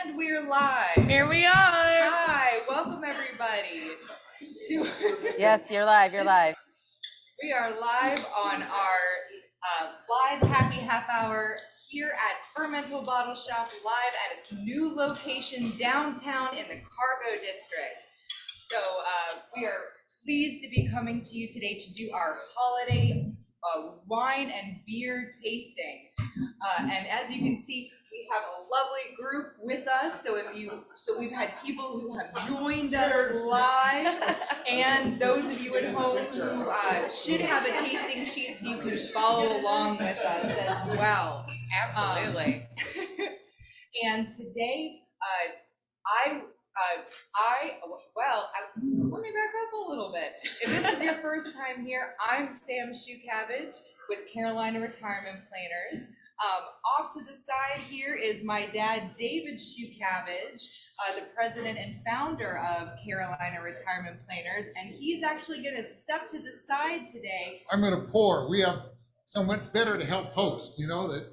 And we're live. Here we are. Hi, welcome everybody to. Yes, you're live. You're live. We are live on our live happy half hour here at Fermental Bottle Shop, live at its new location downtown in the Cargo District. So we are pleased to be coming to you today to do our holiday wine and beer tasting. And as you can see, we have a lovely group with us. So we've had people who have joined us live, and those of you at home who should have a tasting sheet so you can follow along with us as well. Absolutely. And today, let me back up a little bit. If this is your first time here, I'm Sam Shoecabbage with Carolina Retirement Planners. Off to the side here is my dad, David Shoecabbage, the president and founder of Carolina Retirement Planners, and he's actually going to step to the side today. I'm going to pour. We have someone better to help host, you know that.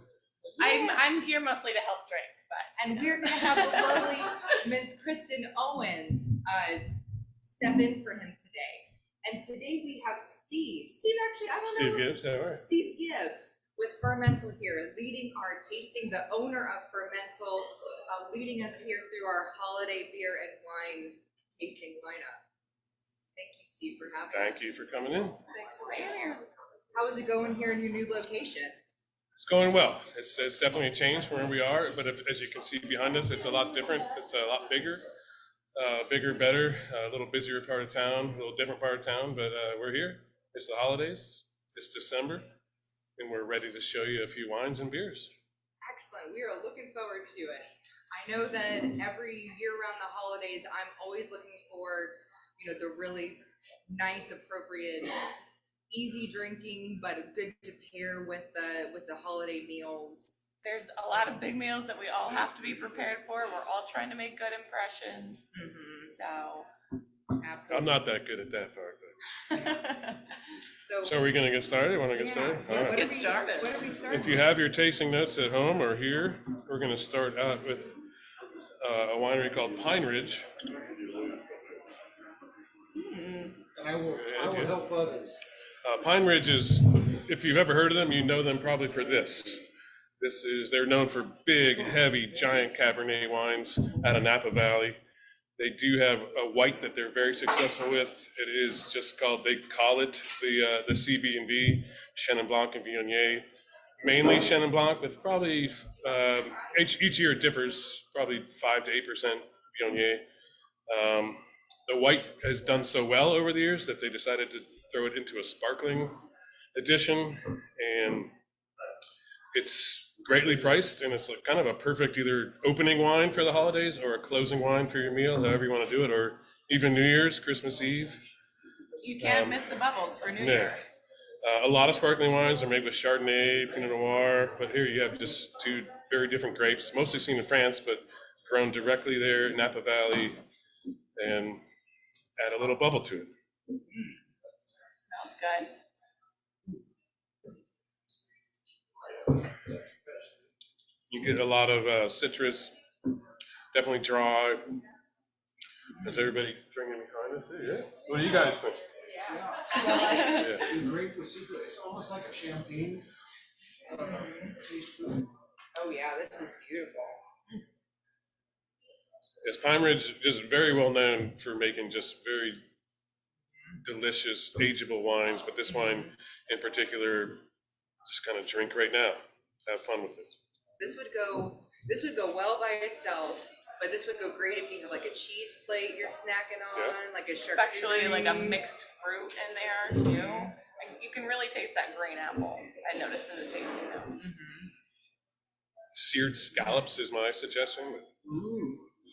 I'm here mostly to help drink, and we're going to have the lovely Ms. Kristen Owens step in for him today. And today we have Steve. Steve Gibbs, how are you? Steve Gibbs with Fermental here, leading our tasting, the owner of Fermental, leading us here through our holiday beer and wine tasting lineup. Thank you, Steve, for having us. Thank you for coming in. Thanks for being here. How is it going here in your new location? It's going well. It's definitely a change from where we are, but as you can see behind us, it's a lot different. It's a lot bigger, better, a little busier part of town, a little different part of town, but we're here. It's the holidays. It's December, and we're ready to show you a few wines and beers. Excellent. We are looking forward to it. I know that every year around the holidays, I'm always looking for, the really nice, appropriate, easy drinking, but good to pair with the holiday meals. There's a lot of big meals that we all have to be prepared for. We're all trying to make good impressions. Mm-hmm. So, absolutely. I'm not that good at that part. So are we going to get started? Want to get started? Yeah, all right. Get started. What are we starting? If you have your tasting notes at home or here, we're going to start out with a winery called Pine Ridge. And I will help others. Pine Ridge is, if you've ever heard of them, you know them probably for this. They're known for big, heavy, giant Cabernet wines out of Napa Valley. They do have a white that they're very successful with. It is just they call it the CB&V, Chenin Blanc and Viognier. Mainly Chenin Blanc, with probably, each year it differs, probably 5 to 8% Viognier. The white has done so well over the years that they decided to throw it into a sparkling edition, and it's greatly priced, and it's kind of a perfect either opening wine for the holidays or a closing wine for your meal, however you want to do it, or even New Year's, Christmas Eve. You can't miss the bubbles for New Year's. A lot of sparkling wines are made with Chardonnay, Pinot Noir, but here you have just two very different grapes, mostly seen in France, but grown directly there in Napa Valley, and add a little bubble to it. Smells good. You get a lot of citrus, definitely dry. Is everybody drinking behind us? Yeah. What do you guys think? Yeah. The grape was secret. It's almost like a champagne taste to it. Oh yeah, this is beautiful. Yes, Pine Ridge is very well known for making just very delicious, ageable wines, but this wine in particular, just kind of drink right now. Have fun with it. This would go well by itself, but this would go great if you have like a cheese plate you're snacking on, like a charcuterie. Especially like a mixed fruit in there too. And you can really taste that green apple. I noticed in the tasting notes. Mm-hmm. Seared scallops is my suggestion.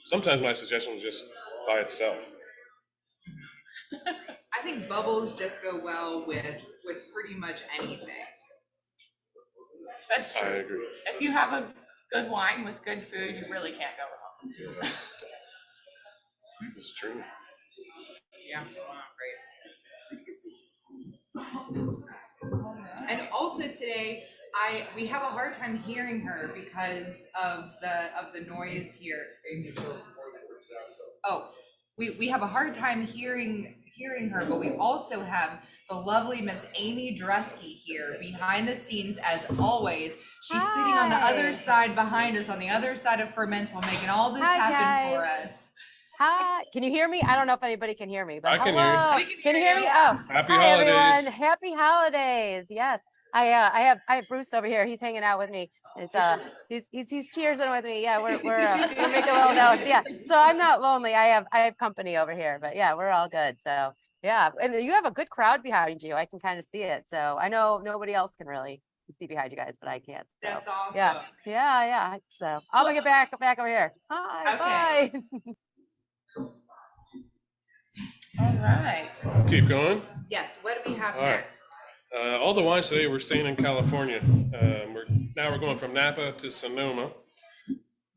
Sometimes my suggestion is just by itself. I think bubbles just go well with pretty much anything. That's true. I agree. If you have a good wine with good food, you really can't go wrong. It's true. Yeah, great. And also today, we have a hard time hearing her because of the noise here. Oh, we have a hard time hearing her, but we also have the lovely Miss Amy Dresky here behind the scenes as always. She's sitting on the other side behind us, on the other side of Fermental, making all this happen for us. Hi. Can you hear me? I don't know if anybody can hear me, but I can hear you. hello. We can Can you hear hear you. me? Oh, Happy hi holidays. everyone. Happy holidays. Yes. I have Bruce over here. He's hanging out with me. It's he's cheersing with me. Yeah, we're making a little noise. Yeah. So I'm not lonely. I have company over here, but yeah, we're all good. So yeah, and you have a good crowd behind you. I can kind of see it. So I know nobody else can really see behind you guys, but I can't. So That's awesome. yeah. So I'll get back over here. Hi. Okay. Bye. All right. Keep going. Yes, what do we have All right. next? All the wines today, we're staying in California. We're going from Napa to Sonoma.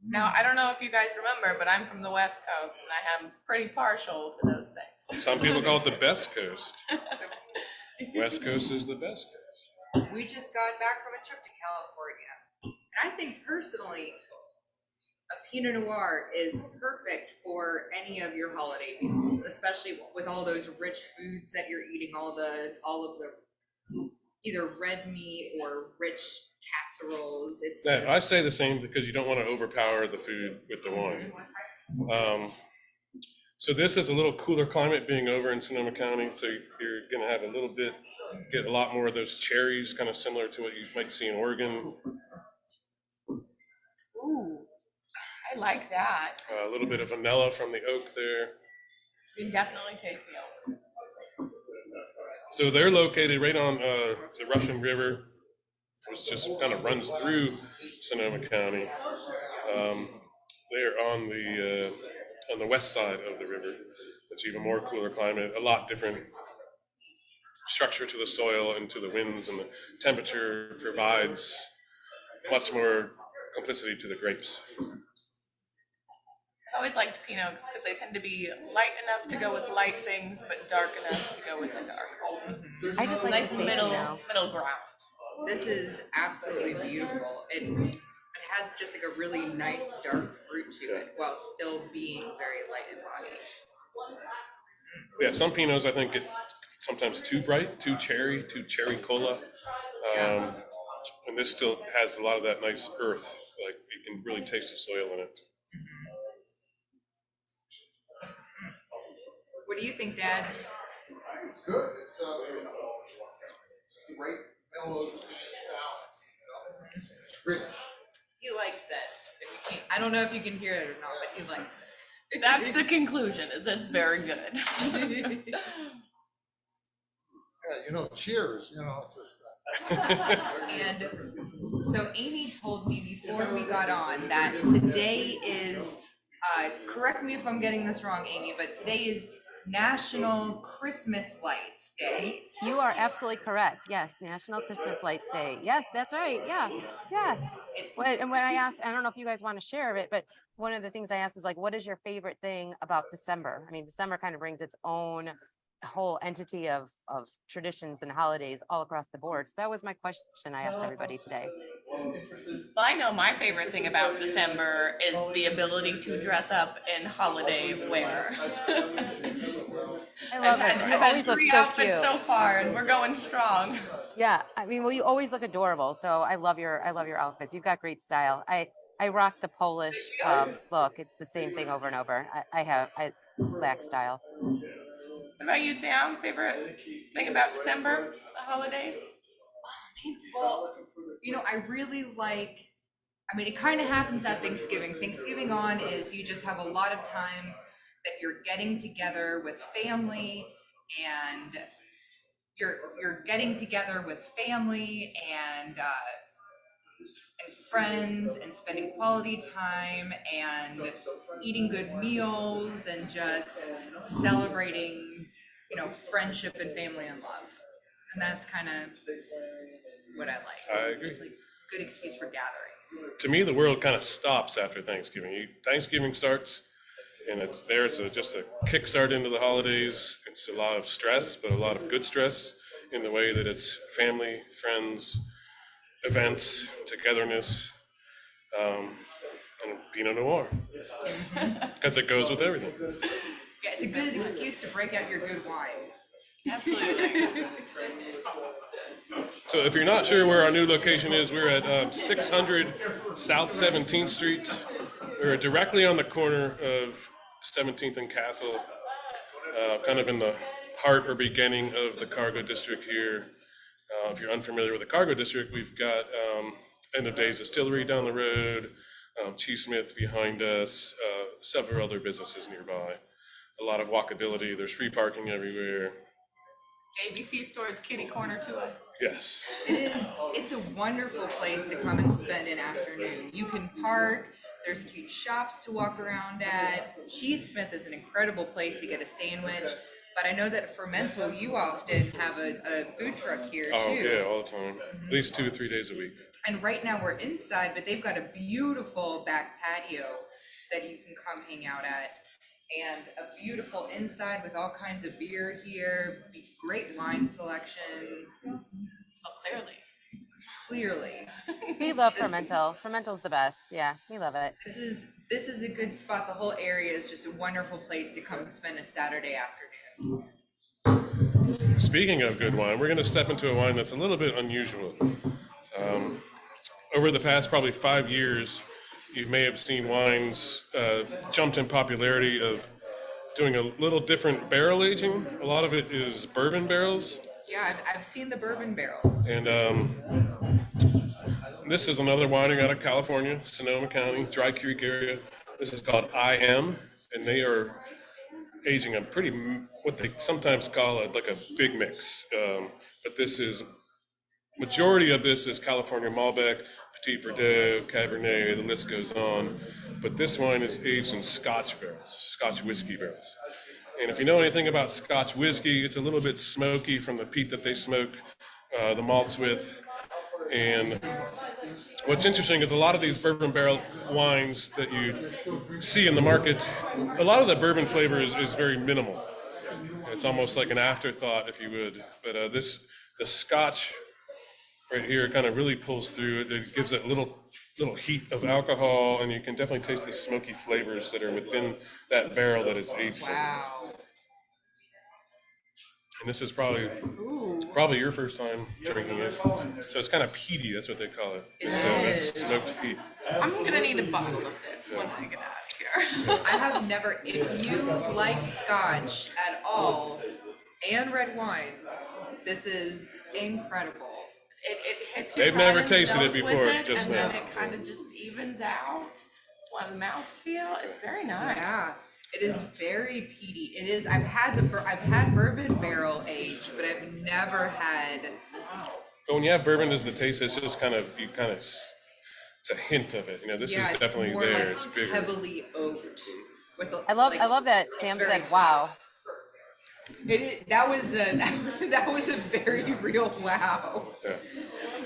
Now, I don't know if you guys remember, but I'm from the West Coast and I am pretty partial to those things. Some people call it the best coast. West Coast is the best coast. We just got back from a trip to California. And I think personally, a Pinot Noir is perfect for any of your holiday meals, especially with all those rich foods that you're eating, all of the either red meat or rich casseroles. It's Yeah, just, I say the same because you don't want to overpower the food with the wine. So this is a little cooler climate being over in Sonoma County. So you're going to have a little bit, get a lot more of those cherries, kind of similar to what you might see in Oregon. Ooh, I like that. A little bit of vanilla from the oak there. You can definitely taste the oak. So they're located right on the Russian River, which just kind of runs through Sonoma County. They're on the west side of the river. It's even more cooler climate, a lot different structure to the soil and to the winds, and the temperature provides much more complicity to the grapes. I always liked Pinots because they tend to be light enough to go with light things, but dark enough to go with the dark. I just like Nice the safety middle now. ground. this is absolutely beautiful. It has just like a really nice dark fruit to it while still being very light in body. Yeah, some Pinots I think get sometimes too bright, too cherry cola. And this still has a lot of that nice earth, like you can really taste the soil in it. What do you think, Dad? It's good. It's right mellow balance. It's rich. He likes it. If you can't, I don't know if you can hear it or not, but he likes it. That's the conclusion, is it's very good. Yeah, cheers. It's just. And so Amy told me before we got on that today is, correct me if I'm getting this wrong, Amy, but today is National Christmas Lights Day. You are absolutely correct. Yes, National Christmas Lights Day. Yes, that's right. Yeah, yes. And when I asked, I don't know if you guys want to share it, but one of the things I asked is like, what is your favorite thing about December? I mean, December kind of brings its own whole entity of traditions and holidays all across the board. So that was my question I asked everybody today. Well, I know my favorite thing about December is the ability to dress up in holiday wear. I love it. I've You always had look 3 so outfits cute. so far, and we're going strong. Yeah, I mean, well, you always look adorable. So I love your outfits. You've got great style. I rock the Polish look. It's the same thing over and over. I lack style. What about you, Sam? Favorite thing about December, the holidays? Well, I really like, it kind of happens at Thanksgiving. Thanksgiving on is you just have a lot of time that you're getting together with family, and you're getting together with family and friends and spending quality time and eating good meals and just celebrating, friendship and family and love. And that's kind of what I like. I agree. It's like a good excuse for gathering. To me, the world kind of stops after Thanksgiving. Thanksgiving starts, and it's just a kickstart into the holidays. It's a lot of stress, but a lot of good stress in the way that it's family, friends, events, togetherness, and Pinot Noir, because it goes with everything. Yeah, it's a good excuse to break out your good wine. Absolutely. So if you're not sure where our new location is, we're at 600 South 17th Street. We're directly on the corner of 17th and Castle, kind of in the heart or beginning of the cargo district here. If you're unfamiliar with the cargo district, we've got End of Days Distillery down the road, Cheesesmith behind us, several other businesses nearby. A lot of walkability. There's free parking everywhere. ABC store is kitty corner to us. Yes. It's a wonderful place to come and spend an afternoon. You can park, there's cute shops to walk around at. Cheesesmith is an incredible place to get a sandwich. But I know that Fermental, you often have a food truck here too. Oh, yeah, all the time. At least 2 or 3 days a week. And right now we're inside, but they've got a beautiful back patio that you can come hang out at. And a beautiful inside with all kinds of beer here, great wine selection. Oh, clearly. Clearly. We love Fermental. Fermental's the best. Yeah, we love it. This is a good spot. The whole area is just a wonderful place to come and spend a Saturday afternoon. Speaking of good wine, we're going to step into a wine that's a little bit unusual. Over the past probably 5 years, you may have seen wines jumped in popularity of doing a little different barrel aging. A lot of it is bourbon barrels. Yeah, I've seen the bourbon barrels. And this is another winery out of California, Sonoma County, Dry Creek area. This is called I Am, and they are aging a pretty, what they sometimes call like a big mix. But this is, majority of this is California Malbec, Petit Verdot, Cabernet, the list goes on. But this wine is aged in Scotch barrels, Scotch whiskey barrels. And if you know anything about Scotch whiskey, it's a little bit smoky from the peat that they smoke the malts with. And what's interesting is a lot of these bourbon barrel wines that you see in the market, a lot of the bourbon flavor is very minimal. It's almost like an afterthought, if you would. But the Scotch right here kind of really pulls through. It gives it little heat of alcohol, and you can definitely taste the smoky flavors that are within that barrel that is aged in. Wow. And this is probably your first time drinking it. So it's kind of peaty, that's what they call it. It's smoked peat. I'm gonna need a bottle of this when I get out of here. I have never, if you like Scotch at all and red wine, this is incredible. It hits you They've right never in the tasted it nose before, with just and then now. it kind of just evens out while the mouthfeel. It's very nice. Yeah, it is very peaty. It is. I've had bourbon barrel aged, but I've never had. But when you have bourbon as the taste, it's just it's a hint of it. You know, this is definitely it's more there. like It's bigger. heavily oaked. With I love that Sam very said, "Wow." That was a very real wow. Yeah.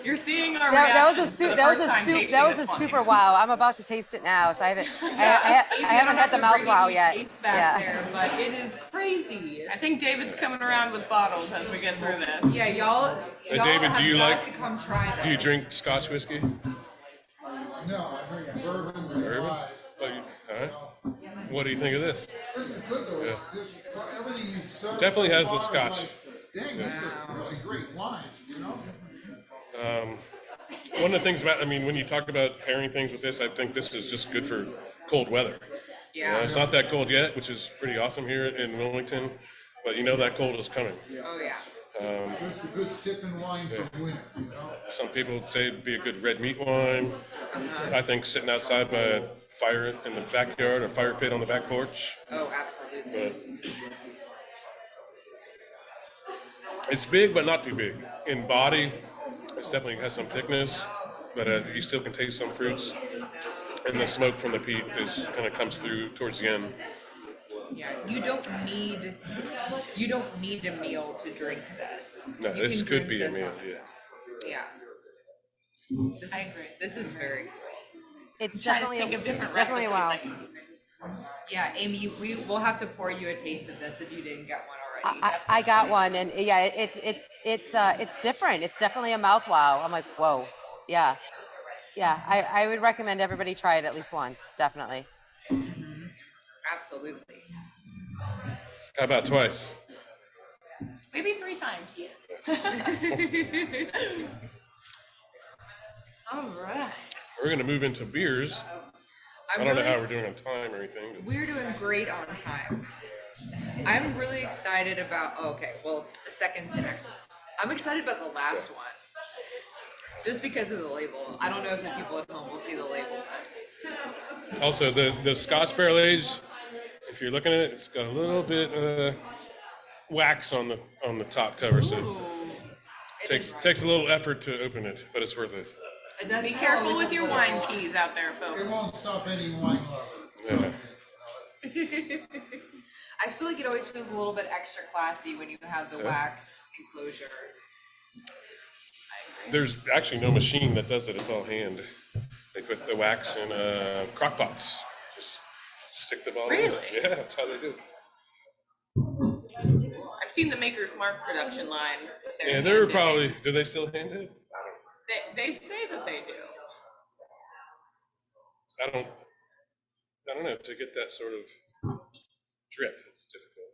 You're seeing our That was a reactions to the that was first a time soup. tasting That was a this wine. super wow. I'm about to taste it now, so I haven't. I You haven't don't had the have to mouth bring wow any yet. taste back Yeah. there, but it is crazy. I think David's coming around with bottles as we get through this. Yeah, y'all. Hey, y'all David, have do you got like- to come try this? Do you drink Scotch whiskey? No, I drink bourbons and Bourbon? ryes. Oh, all right. What do you think of this? This is good though. It's just everything you've said. Definitely so has the far is Scotch. like, dang, this is really great wines, you know? One of the things about, when you talk about pairing things with this, I think this is just good for cold weather. Yeah. It's not that cold yet, which is pretty awesome here in Wilmington, but you know that cold is coming. Oh yeah. This is a good sipping wine for winter, you know? Some people would say it'd be a good red meat wine. I think sitting outside by a fire in the backyard or fire pit on the back porch. Oh, absolutely. It's big, but not too big. In body, it definitely has some thickness, but you still can taste some fruits. And the smoke from the peat kind of comes through towards the end. Yeah, you don't need a meal to drink this. No, You this can could drink be a this meal, on its yeah. own. Yeah. I agree. This is very cool. It's Trying to definitely think of different definitely recipes. wow. Yeah, Amy, we'll have to pour you a taste of this if you didn't get one already. I got one, and yeah, it's different. It's definitely a mouth wow. I'm like, whoa. Yeah. Yeah. I would recommend everybody try it at least once. Definitely. Absolutely. How about twice? Maybe 3 times. All right. We're gonna move into beers. I don't know how we're doing on time or anything. But We're doing great on time. I'm really excited about, the second to next. I'm excited about the last one. Just because of the label. I don't know if the people at home will see the label. also, the Scotch barrel age, if you're looking at it, it's got a little bit wax on the top cover, so it takes a little effort to open it, but it's worth it. It does Be smell careful always with a your little- wine keys out there, folks. It won't stop any wine lover. Yeah. I feel like it always feels a little bit extra classy when you have the wax enclosure. There's actually no machine that does it. It's all hand. They put the wax in crock pots. Just stick the bottle in. Really? Yeah, that's how they do it. I've seen the Maker's Mark production line. Yeah, they were probably, do they still hand it? They say that they do. I don't know, to get that sort of drip, it's difficult.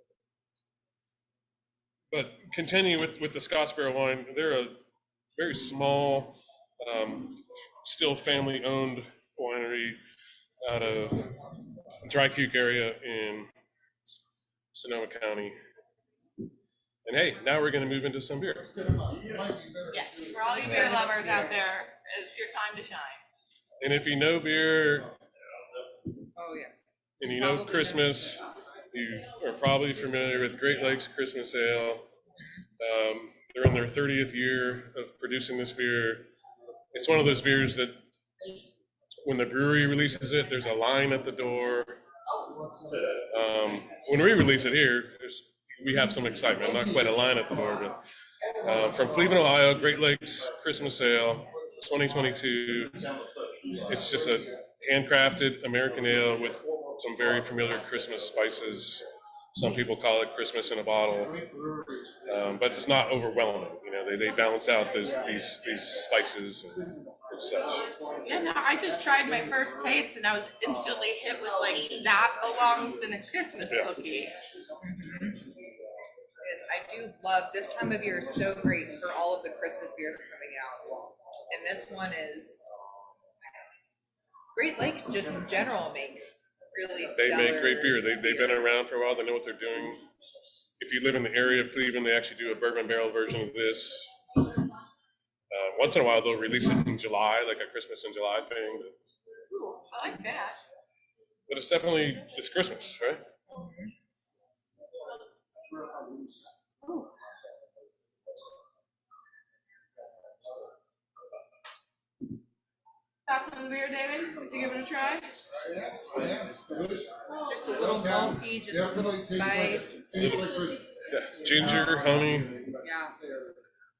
But continue with the Scotch barrel wine. They're a very small, still family-owned winery out of Dry Creek area in Sonoma County. And hey, now we're going to move into some beer. Yes, for all you beer lovers out there, it's your time to shine. And if you know beer Oh, yeah. and you know Probably Christmas, you are probably familiar with Great Lakes Christmas Ale. They're in their 30th year of producing this beer. It's one of those beers that when the brewery releases it, there's a line at the door. When we release it here, we have some excitement, not quite a line at the door, but from Cleveland, Ohio, Great Lakes Christmas Ale, 2022. It's just a handcrafted American ale with some very familiar Christmas spices. Some people call it Christmas in a bottle, but it's not overwhelming. You know, they balance out these spices and such. Yeah, no, I just tried my first taste and I was instantly hit with like, that belongs in a Christmas cookie. Yes, I do love this time of year is so great for all of the Christmas beers coming out. And this one is Great Lakes just in general makes really They stellar make great beer. They've been around for a while. They know what they're doing. If you live in the area of Cleveland, they actually do a bourbon barrel version of this. Once in a while, they'll release it in July, like a Christmas in July thing. Ooh, I like that. But it's Christmas, right? Ooh. Thoughts on the beer, David? Did you give it a try? I am, it's delicious. Just a little malty, just a little spice. Tastes like Christmas. Yeah. Ginger, honey. Yeah.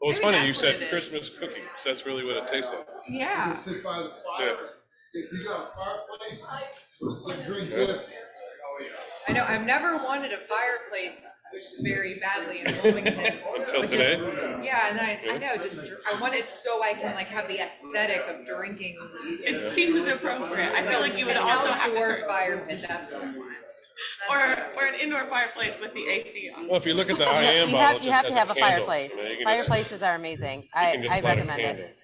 Well, it's Maybe funny you that's what said it is. Christmas cookies. That's really what it tastes like. You Yeah. can sit by the fire. Yeah. If you got a fireplace, sit drink this. I know, I've never wanted a fireplace very badly in Wilmington. Until But today? just- Yeah, and I know, I want it so I can like have the aesthetic of drinking. It seems appropriate. I feel like you would also have to Outdoor turn, fire pit, that's what I want. or an indoor fireplace with the AC on. Well, if you look at the I am You bottle, have, it you just have to has have a candle. fireplace. You know, you can Fireplaces are amazing. just, you can just I light a recommend candle. it.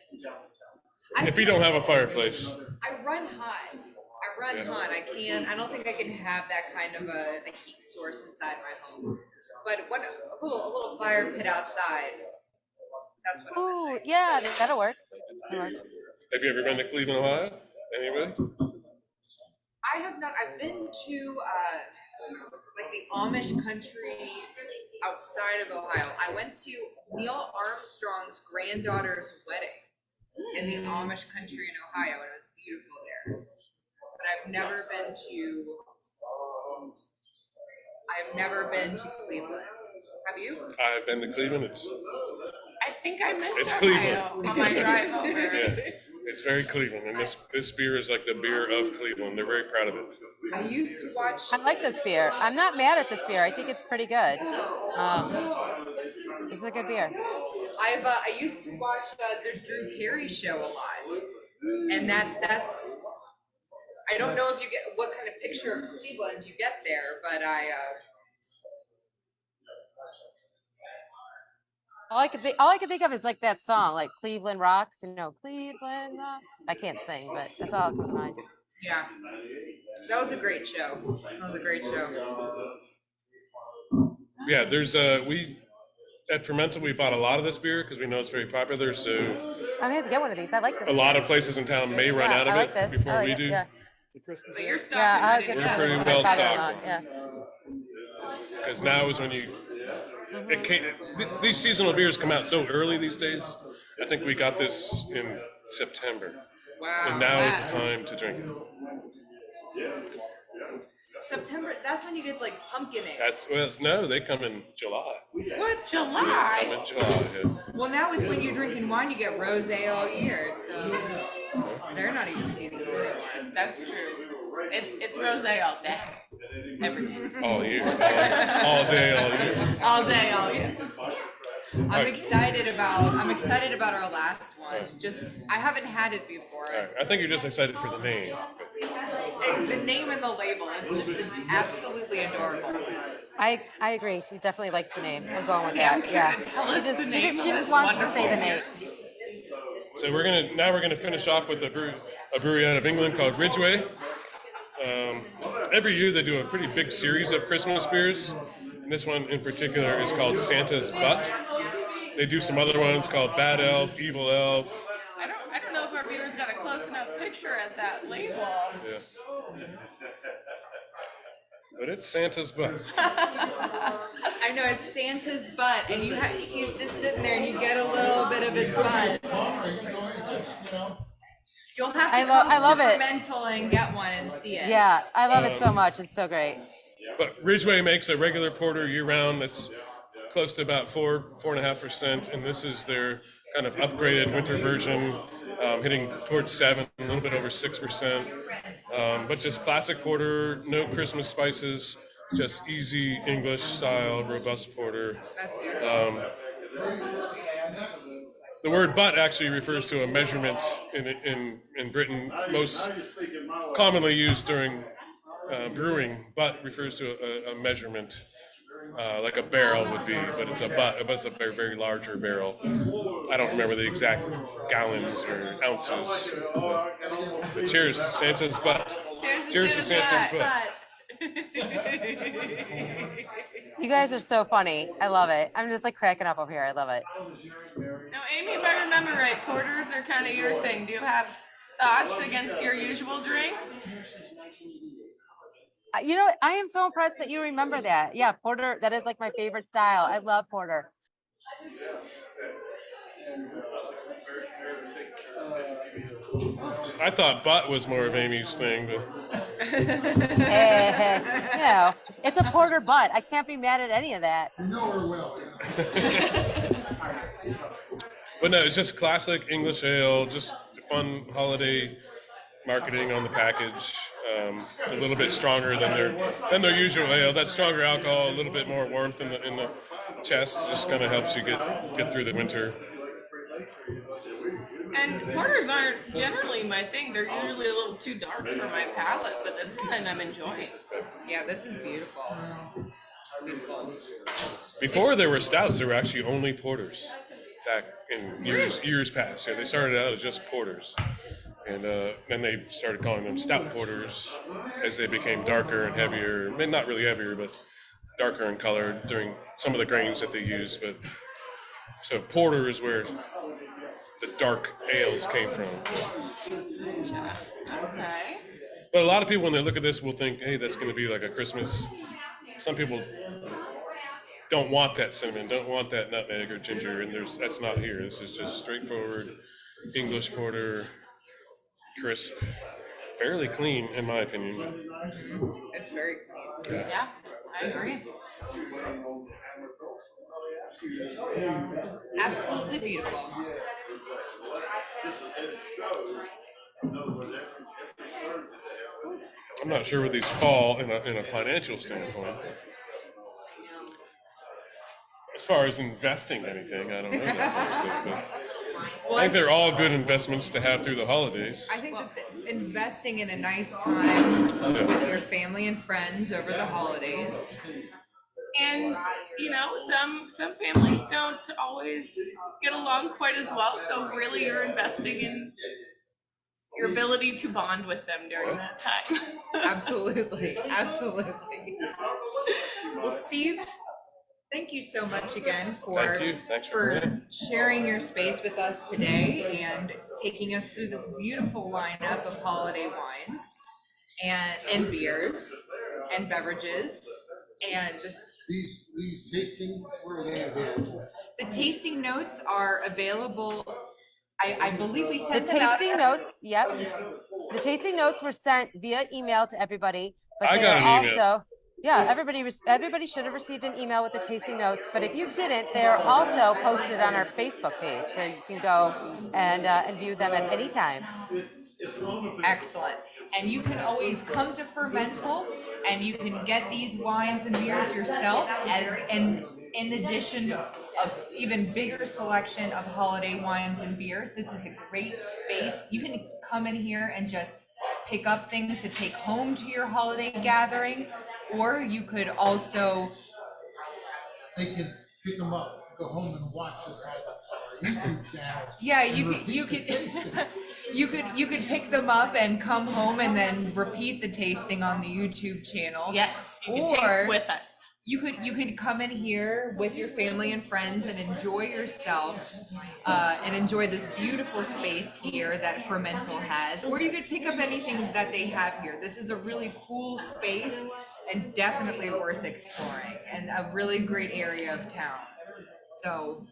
If you don't have a fireplace, I run hot. I don't think I can have that kind of a heat source inside my home. But a little fire pit outside, that's what I would Ooh, say. yeah, that'll work. That'll work. have you ever been to Cleveland, Ohio? Anybody? I have not. I've been to like the Amish country outside of Ohio. I went to Neil Armstrong's granddaughter's wedding in the Amish country in Ohio, and it was beautiful there. But I've never been to Cleveland. Have you? I've been to Cleveland. I think I missed It's Ohio Cleveland. on my drive over. Yeah. It's very Cleveland, and this beer is like the beer of Cleveland. They're very proud of it. I used to watch. I like this beer. I'm not mad at this beer. I think it's pretty good. This is a good beer. I used to watch the Drew Carey show a lot, and that's. I don't know if you get what kind of picture of Cleveland you get there, but All I can think of is like that song, like Cleveland Rocks. Cleveland Rocks. I can't sing, but that's all that comes to mind. yeah, that was a great show. That was a great show. Yeah, there's we at Fermental we bought a lot of this beer because we know it's very popular. So I'm gonna have to get one of these. I like this. a lot of places in town may run out of I like it this. before I like we it, do. Yeah, But you're stocking I'll it get in We're some. pretty If well I don't stocked. know, Yeah. Because now is when these seasonal beers come out so early these days. I think we got this in September, Wow. and now is the time to drink it. September. That's when you get like pumpkin ale. No, they come in July. What? They come July. in July. Yeah. Well, now it's when you're drinking wine, you get rosé all year, so they're not even seasonal anymore. That's true. It's rosé all day. Every day. All year, all day, all year. All day, all year. I'm excited about our last one. I haven't had it before. All right. I think you're just excited for the name. The name and the label is just absolutely adorable. I agree. She definitely likes the name. We're going with See, I'm that. here Yeah. to tell us the name She of just this wants to say the wonderful name. So we're gonna finish off with a brewery out of England called Ridgway. Every year they do a pretty big series of Christmas beers, and this one in particular is called Santa's Butt. They do some other ones called Bad Elf, Evil Elf. I don't know if our viewers got a close enough picture at that label. Yes. But it's Santa's Butt. I know it's Santa's butt, and he's just sitting there, and you get a little bit of his butt. You'll have to I love to it. Fermental and get one and see it. Yeah, I love it so much. It's so great. But Ridgway makes a regular porter year-round that's close to about 4.5%, and this is their kind of upgraded winter version, hitting towards 7, a little bit over 6%. But just classic porter, no Christmas spices, just easy English style, robust porter. That's beautiful. The word butt actually refers to a measurement in Britain, most commonly used during brewing. Butt refers to a measurement, like a barrel would be, but it's a butt. It's a very, very larger barrel. I don't remember the exact gallons or ounces. But cheers, Santa's butt. Cheers to Santa's butt. You guys are so funny. I love it. I'm just like cracking up over here. I love it. Now, Amy, if I remember right, porters are kind of your thing. Do you have thoughts against your usual drinks? I am so impressed that you remember that. Yeah, porter, that is like my favorite style. I love porter. I thought butt was more of Amy's thing, but It's a porter butt. I can't be mad at any of that. You know her well. but no, it's just classic English ale, just fun holiday marketing on the package. A little bit stronger than their usual ale. That stronger alcohol, a little bit more warmth in the chest, just kind of helps you get through the winter. And porters aren't generally my thing. They're usually a little too dark for my palate, but this one I'm enjoying. Yeah, this is beautiful. It's beautiful. Before there were stouts, there were actually only porters back in years past. Yeah, they started out as just porters. And then they started calling them stout porters as they became darker and heavier. I mean, not really heavier, but darker in color during some of the grains that they use. But so porter is where the dark ales came from. Okay. But a lot of people, when they look at this, will think, hey, that's going to be like a Christmas. Some people don't want that cinnamon, don't want that nutmeg or ginger, and that's not here. This is just straightforward English porter, crisp, fairly clean, in my opinion. It's very clean. Yeah, I agree. Absolutely beautiful. I'm not sure where these fall in a financial standpoint. As far as investing anything, I don't know that kind of stuff, but I think they're all good investments to have through the holidays. I think that investing in a nice time with your family and friends over the holidays. And you know, some families don't always get along quite as well, so really you're investing in your ability to bond with them during that time. Absolutely, absolutely. Well, Steve, thank you so much again Thank you. Thanks for coming. sharing your space with us today and taking us through this beautiful lineup of holiday wines and beers and beverages. And These tasting, where are they available? the tasting notes are available. I believe we The sent them out. tasting notes, yep. The tasting notes were sent via email to everybody, but I they got are an email. also, yeah, everybody should have received an email with the tasting notes, but if you didn't, they're also posted on our Facebook page, so you can go and view them at any time. Excellent. And you can always come to Fermental and you can get these wines and beers yourself, and in addition to an even bigger selection of holiday wines and beers. This is a great space. You can come in here and just pick up things to take home to your holiday gathering, or you could also They can pick them up, go home and watch this on our YouTube channel. yeah, and you repeat the tasting. you could pick them up and come home and then repeat the tasting on the YouTube channel. Yes, you can Or taste with us. You could come in here with your family and friends and enjoy yourself and enjoy this beautiful space here that Fermental has. Or you could pick up anything that they have here. This is a really cool space and definitely worth exploring, and a really great area of town. So,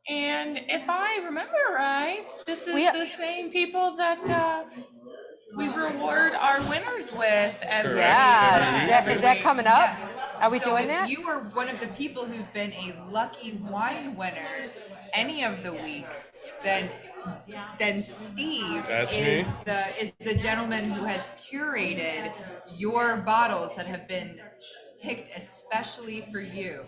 And if I remember right, this is We- the same people that we reward our winners with every Yeah, is that week. coming up? yes. Are we So doing if that? you are one of the people who've been a lucky wine winner any of the weeks, then Steve That's is me. the gentleman who has curated your bottles that have been picked especially for you.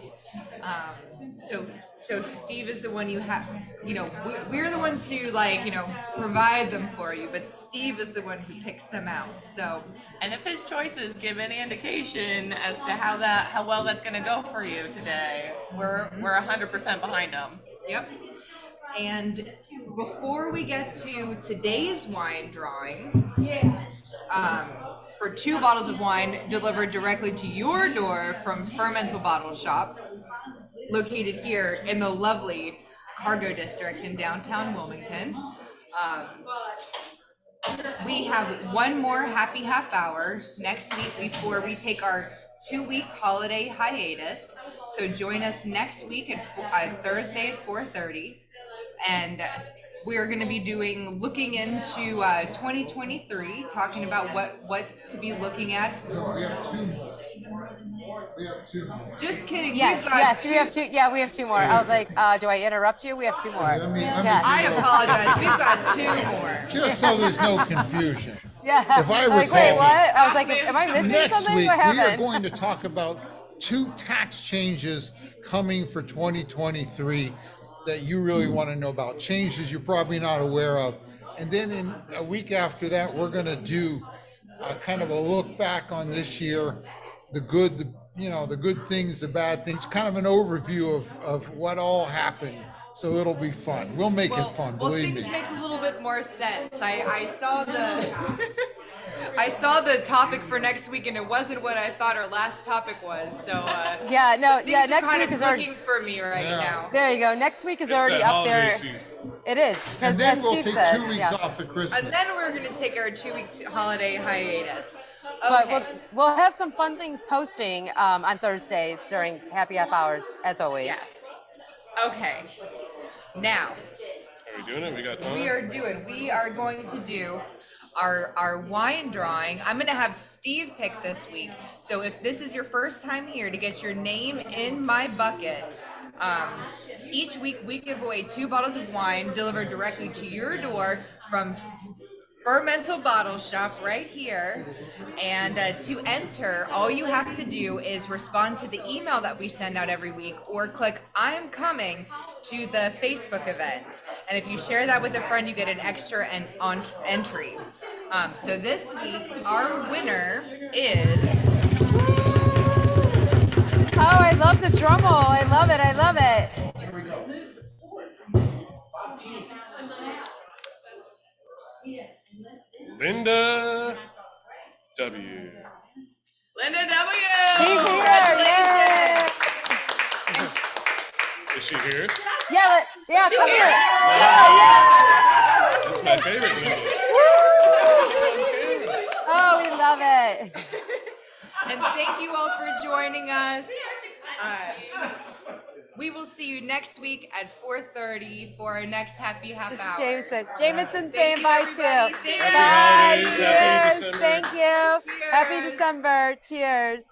So Steve is the one you have. We're the ones who provide them for you, but Steve is the one who picks them out. So. And if his choices give any indication as to how well that's going to go for you today, we're 100% behind him. Yep. And before we get to today's wine drawing, for 2 bottles of wine delivered directly to your door from Fermental Bottle Shop, located here in the lovely Cargo District in downtown Wilmington. We have one more happy half hour next week before we take our 2-week holiday hiatus. So join us next week at Thursday at 4:30, and we're going to be looking into 2023, talking about what to be looking at. No, we have 2 more. We have 2 more. Just kidding. Yes, We've got yes, two- we have 2. Yeah, we have 2 more. I was like, do I interrupt you? We have 2 more. Let me Yeah. I do those. apologize. We've got 2 more. Just so there's no confusion. Yeah. If I Like, recall- wait, what? I was like, am I missing Next something? week, What we are happened? going to talk about 2 tax changes coming for 2023 that you really want to know about, changes you're probably not aware of. And then in a week after that, we're going to do kind of a look back on this year, the good things, the bad things, kind of an overview of what all happened. So it'll be fun. We'll make it fun, believe things me. make a little bit more sense. I saw the topic for next week, and it wasn't what I thought our last topic was. So Yeah, no, things yeah, are next kind week of is already, clicking for me right Yeah. now. there you go. Next week is It's already that up there. holiday season. It is. And then as we'll Steve take said, 2 weeks yeah. off at Christmas. And then we're gonna take our 2-week holiday hiatus. But Okay. we'll have some fun things posting on Thursdays during happy half hours, as always. Yes. Okay. Now Are we doing it? We got time? we are going to do our wine drawing. I'm gonna have Steve pick this week. So if this is your first time here to get your name in my bucket, Each week we give away 2 bottles of wine delivered directly to your door from Fermental Bottle Shop right here. And to enter, all you have to do is respond to the email that we send out every week or click I'm coming to the Facebook event. And if you share that with a friend, you get an extra entry. So this week, our winner is... Oh, I love the drum roll. I love it. I love it. Linda W. Linda W. She's here. Congratulations. Is she here? Yeah, come here. That's my favorite Linda. Oh, we love it. And thank you all for joining us. We will see you next week at 4:30 for our next happy half hour. Jameson saying bye too. Cheers. Bye. Happy holidays. Happy Cheers. December. Thank you. Cheers. Happy December. Cheers.